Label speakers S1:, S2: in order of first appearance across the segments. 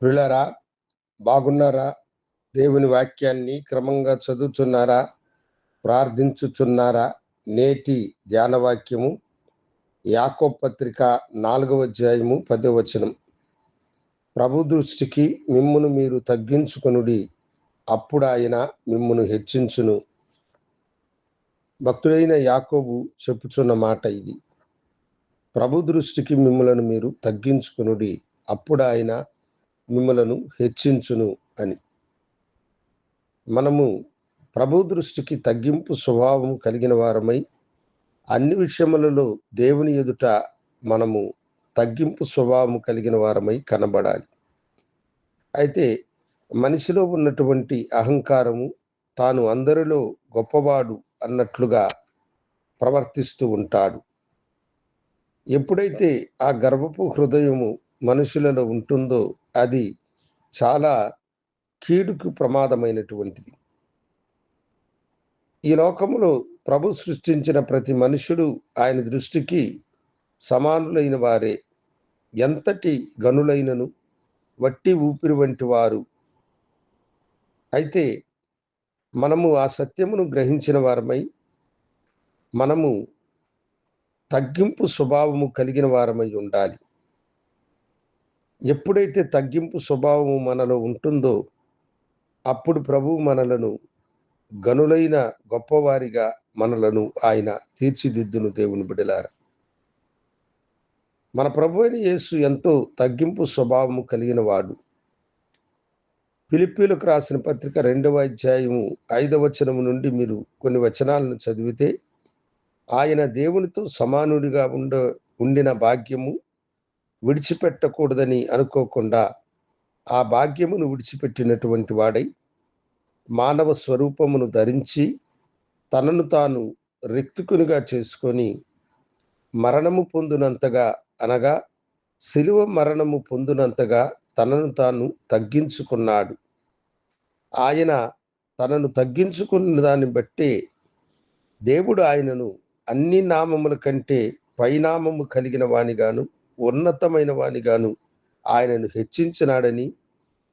S1: ప్రియులారా, బాగున్నారా? దేవుని వాక్యాన్ని క్రమంగా చదువుతున్నారా? ప్రార్థించుచున్నారా? నేటి ధ్యాన వాక్యము యాకోబు పత్రిక 4వ అధ్యాయము 10వ వచనం. ప్రభు దృష్టికి మిమ్మును మీరు తగ్గించుకొనుడి, అప్పుడు ఆయన మిమ్మును హెచ్చించును. భక్తుడైన యాకోబు చెప్పుచున్న మాట ఇది. ప్రభు దృష్టికి మిమ్ములను మీరు తగ్గించుకొనుడి, అప్పుడు ఆయన మిమ్ములను హెచ్చించును అని. మనము ప్రభు దృష్టికి తగ్గింపు స్వభావం కలిగిన వారమై అన్ని విషయములలో దేవుని ఎదుట మనము తగ్గింపు స్వభావం కలిగిన వారమై కనబడాలి. అయితే మనిషిలో ఉన్నటువంటి అహంకారము తాను అందరిలో గొప్పవాడు అన్నట్లుగా ప్రవర్తిస్తూ ఉంటాడు. ఎప్పుడైతే ఆ గర్వపు హృదయము మనుషులలో ఉంటుందో అది చాలా కీడుకు ప్రమాదమైనటువంటిది. ఈ లోకములో ప్రభు సృష్టించిన ప్రతి మనుషుడు ఆయన దృష్టికి సమానులైన వారే. ఎంతటి గనులైనను వట్టి ఊపిరి వంటి వారు. అయితే మనము ఆ సత్యమును గ్రహించిన వారమై మనము తగ్గింపు స్వభావము కలిగిన వారమై ఉండాలి. ఎప్పుడైతే తగ్గింపు స్వభావము మనలో ఉంటుందో అప్పుడు ప్రభువు మనలను గనులైన గొప్పవారిగా మనలను ఆయన తీర్చిదిద్దును. దేవుని బిడ్డలారా, మన ప్రభు అయిన యేసు ఎంతో తగ్గింపు స్వభావము కలిగిన వాడు. ఫిలిప్పీలకు రాసిన పత్రిక 2వ అధ్యాయము 5వ వచనము నుండి మీరు కొన్ని వచనాలను చదివితే, ఆయన దేవునితో సమానుడిగా ఉండిన భాగ్యము విడిచిపెట్టకూడదని అనుకోకుండా ఆ భాగ్యమును విడిచిపెట్టినటువంటి వాడై మానవ స్వరూపమును ధరించి తనను తాను రిక్తుకునిగా చేసుకొని మరణము పొందినంతగా, అనగా శిలువ మరణము పొందినంతగా తనను తాను తగ్గించుకున్నాడు. ఆయన తనను తగ్గించుకున్న దాన్ని బట్టి దేవుడు ఆయనను అన్ని నామముల కంటే పైనామము కలిగిన వానిగాను ఉన్నతమైన వానిగాను ఆయనను హెచ్చించినాడని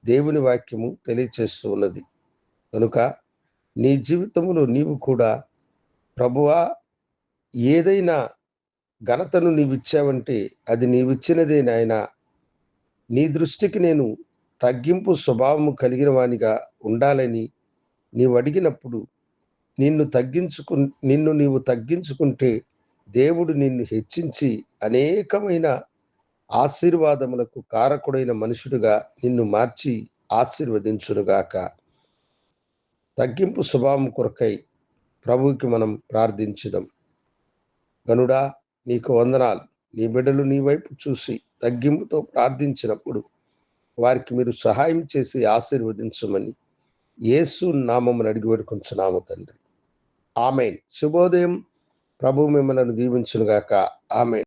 S1: దేవుని వాక్యము తెలియచేస్తూ ఉన్నది. కనుక నీ జీవితంలో నీవు కూడా, ప్రభువా, ఏదైనా ఘనతను నీవిచ్చావంటే అది నీవిచ్చినదే నాయనా. నీ దృష్టికి నేను తగ్గింపు స్వభావము కలిగిన వానిగా ఉండాలని నీవు అడిగినప్పుడు నిన్ను నీవు తగ్గించుకుంటే దేవుడు నిన్ను హెచ్చించి అనేకమైన ఆశీర్వాదములకు కారకుడైన మనుషుడుగా నిన్ను మార్చి ఆశీర్వదించునుగాక. తగ్గింపు స్వభావం కొరకై ప్రభువుకి మనం ప్రార్థించుదాం. గనుడా, నీకు వందనాలు. నీ బిడ్డలు నీ వైపు చూసి తగ్గింపుతో ప్రార్థించినప్పుడు వారికి మీరు సహాయం చేసి ఆశీర్వదించమని యేసు నామమున అడిగి వేడుకొంచున్నాము తండ్రి. ఆమేన్. శుభోదయం. ప్రభు మిమ్మలను దీవించునుగాక. ఆమేన్.